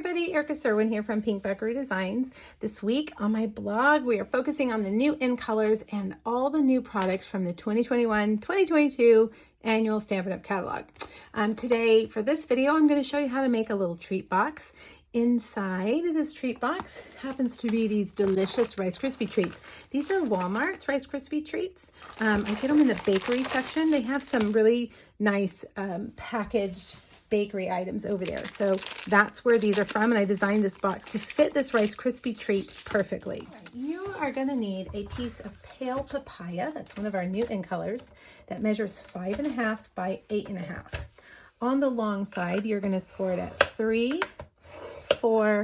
everybody, Erica Serwin here from Pink Buckaroo Designs. This week on my blog, we are focusing on the new in colors and all the new products from the 2021-2022 annual Stampin' Up! Catalog. Today, for this video, I'm going to show you how to make a little treat box. Inside this treat box happens to be these delicious Rice Krispie treats. These are Walmart's Rice Krispie treats. I get them in the bakery section. They have some really nice packaged bakery items over there. So that's where these are from, and I designed this box to fit this Rice Krispie treat perfectly. You are going to need a piece of pale papaya. That's one of our new in colors that measures 5.5 by 8.5. On the long side, you're going to score it at 3, 4,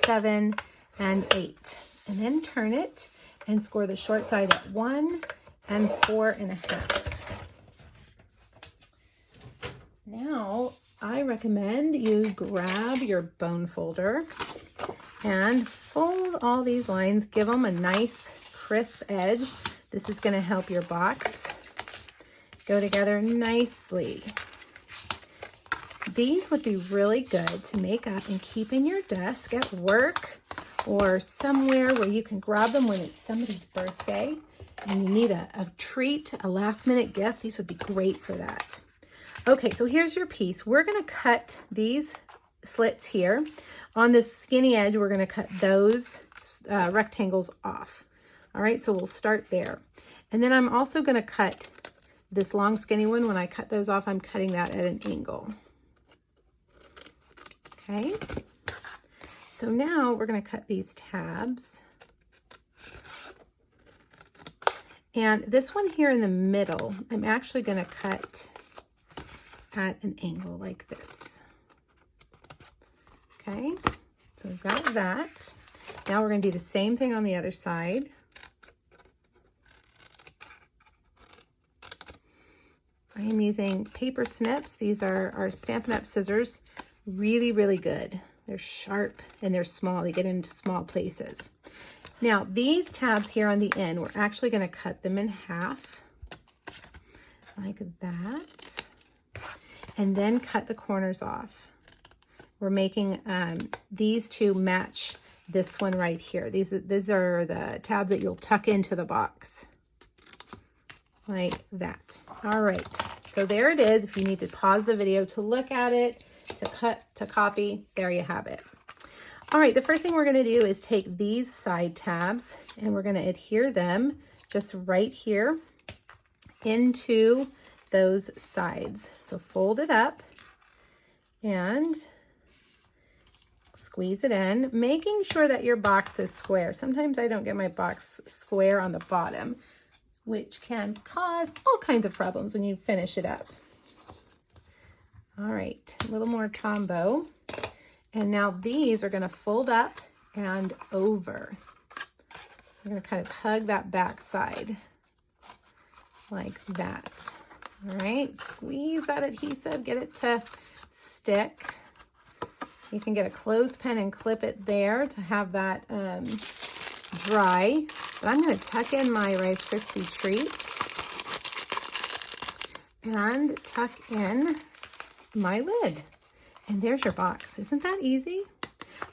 7, and 8. And then turn it and score the short side at 1 and 4.5. Now, I recommend you grab your bone folder and fold all these lines. Give them a nice crisp edge. This is going to help your box go together nicely. These would be really good to make up and keep in your desk at work or somewhere where you can grab them when it's somebody's birthday and you need a treat, a last minute gift. These would be great for that. Okay, so here's your piece. We're going to cut these slits here. On this skinny edge, we're going to cut those rectangles off. All right, so we'll start there. And then I'm also going to cut this long skinny one. When I cut those off, I'm cutting that at an angle. Okay, so now we're going to cut these tabs. And this one here in the middle, I'm actually going to cut at an angle like this. Okay, so we've got that. Now we're going to do the same thing on the other side. I am using paper snips. These are our Stampin' Up! Scissors. Really, really good. They're sharp and they're small. They get into small places. Now, these tabs here on the end, we're actually going to cut them in half like that. And then cut the corners off. We're making these two match this one right here. These are the tabs that you'll tuck into the box. Like that. All right. So there it is. If you need to pause the video to look at it, to cut, to copy, there you have it. All right. The first thing we're going to do is take these side tabs and we're going to adhere them just right here into those sides. So fold it up and squeeze it in, making sure that your box is square. Sometimes I don't get my box square on the bottom, which can cause all kinds of problems when you finish it up. All right, a little more combo. And now these are going to fold up and over. I'm going to kind of hug that back side like that. All right, squeeze that adhesive, get it to stick. You can get a clothespin and clip it there to have that dry. But I'm going to tuck in my Rice Krispie treats and tuck in my lid. And there's your box. Isn't that easy?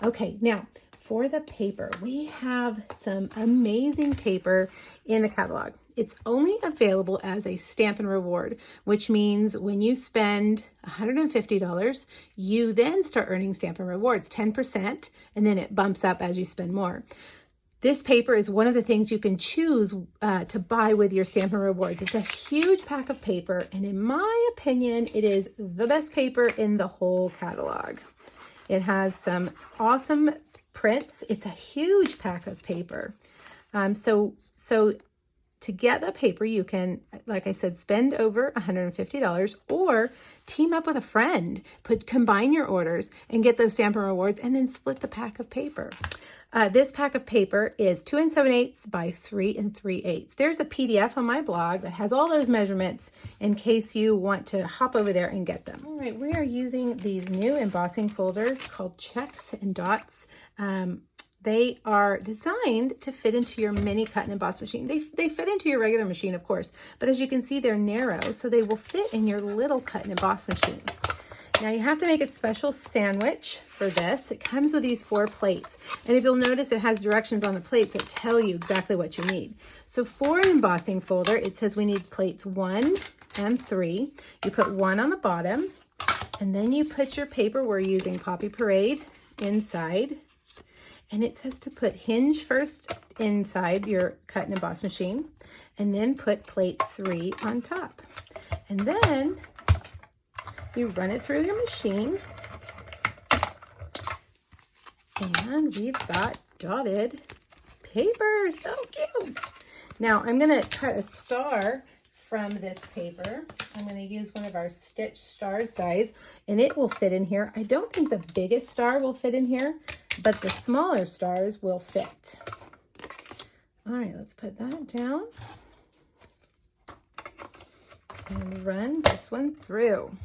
Okay, now for the paper, we have some amazing paper in the catalog. It's only available as a Stampin' Reward, which means when you spend $150, you then start earning Stampin' Rewards, 10%, and then it bumps up as you spend more. This paper is one of the things you can choose to buy with your Stampin' Rewards. It's a huge pack of paper, and in my opinion, it is the best paper in the whole catalog. It has some awesome prints. It's a huge pack of paper. So to get the paper, you can, like I said, spend over $150 or team up with a friend, combine your orders and get those Stampin' Rewards and then split the pack of paper. This pack of paper is 2 7/8 by 3 3/8. There's a PDF on my blog that has all those measurements in case you want to hop over there and get them. All right, we are using these new embossing folders called Checks and Dots. They are designed to fit into your mini cut and emboss machine. They fit into your regular machine, of course, but as you can see, they're narrow, so they will fit in your little cut and emboss machine. Now you have to make a special sandwich for this. It comes with these 4 plates. And if you'll notice, it has directions on the plates that tell you exactly what you need. So for an embossing folder, it says we need plates 1 and 3. You put 1 on the bottom, and then you put your paper, we're using Poppy Parade, inside. And it says to put hinge first inside your cut and emboss machine, and then put plate 3 on top. And then you run it through your machine, and we've got dotted paper. So cute. Now I'm going to cut a star from this paper. I'm going to use one of our Stitch Stars dies, and it will fit in here. I don't think the biggest star will fit in here, but the smaller stars will fit. All right, let's put that down and run this one through.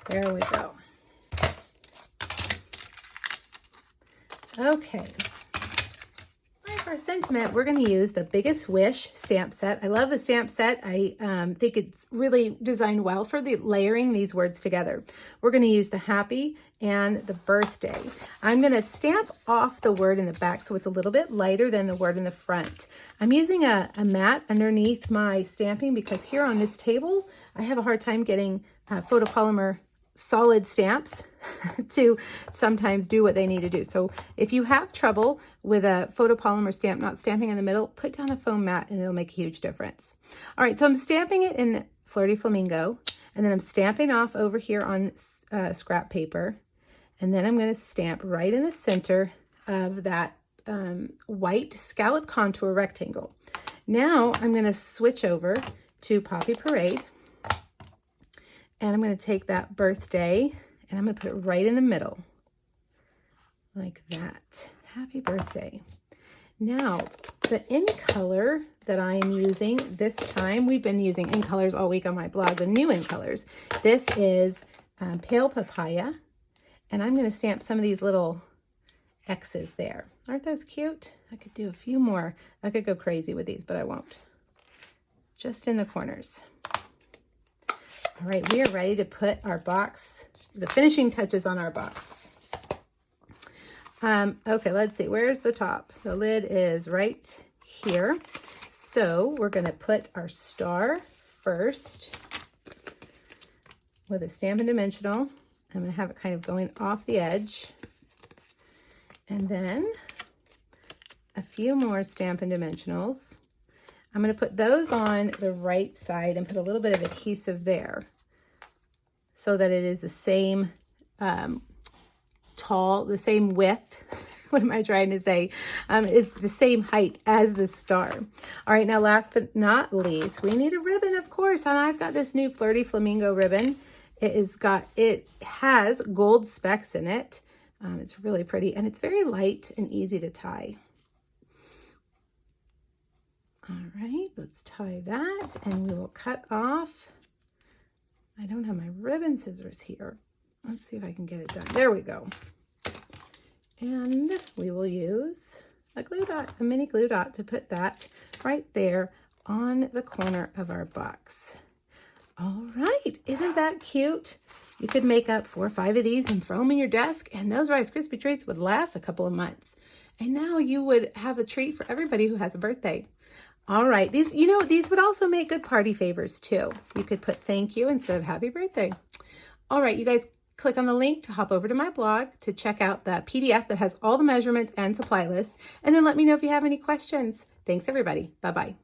There we go. Okay. For sentiment, we're going to use the Biggest Wish stamp set. I love the stamp set. I think it's really designed well for the layering these words together. We're going to use the happy and the birthday. I'm going to stamp off the word in the back so it's a little bit lighter than the word in the front. I'm using a mat underneath my stamping because here on this table, I have a hard time getting photopolymer solid stamps to sometimes do what they need to do. So if you have trouble with a photopolymer stamp not stamping in the middle, put down a foam mat and it'll make a huge difference. All right, so I'm stamping it in Flirty Flamingo, and then I'm stamping off over here on scrap paper, and then I'm going to stamp right in the center of that white scallop contour rectangle. Now I'm going to switch over to Poppy Parade, and I'm going to take that birthday and I'm going to put it right in the middle, like that. Happy birthday. Now, the ink color that I am using this time, we've been using ink colors all week on my blog, the new ink colors. This is Pale Papaya, and I'm going to stamp some of these little X's there. Aren't those cute? I could do a few more. I could go crazy with these, but I won't. Just in the corners. All right, we are ready to put our box, the finishing touches on our box. Okay, let's see, where's the top? The lid is right here. So we're gonna put our star first with a Stampin' Dimensional. I'm gonna have it kind of going off the edge. And then a few more Stampin' Dimensionals. I'm going to put those on the right side and put a little bit of adhesive there so that it is the same the same width. What am I trying to say? Is the same height as the star. All right, now last but not least, we need a ribbon, of course, and I've got this new Flirty Flamingo ribbon. It has gold specks in it. It's really pretty, and it's very light and easy to tie. All right, let's tie that, and we will cut off. I don't have my ribbon scissors here. Let's see if I can get it done. There we go. And we will use a glue dot, a mini glue dot, to put that right there on the corner of our box. All right, isn't that cute? You could make up 4 or 5 of these and throw them in your desk, and those Rice Krispie treats would last a couple of months. And now you would have a treat for everybody who has a birthday. All right, these would also make good party favors too. You could put thank you instead of happy birthday. All right, you guys, click on the link to hop over to my blog to check out the PDF that has all the measurements and supply list, and then let me know if you have any questions. Thanks, everybody. Bye-bye.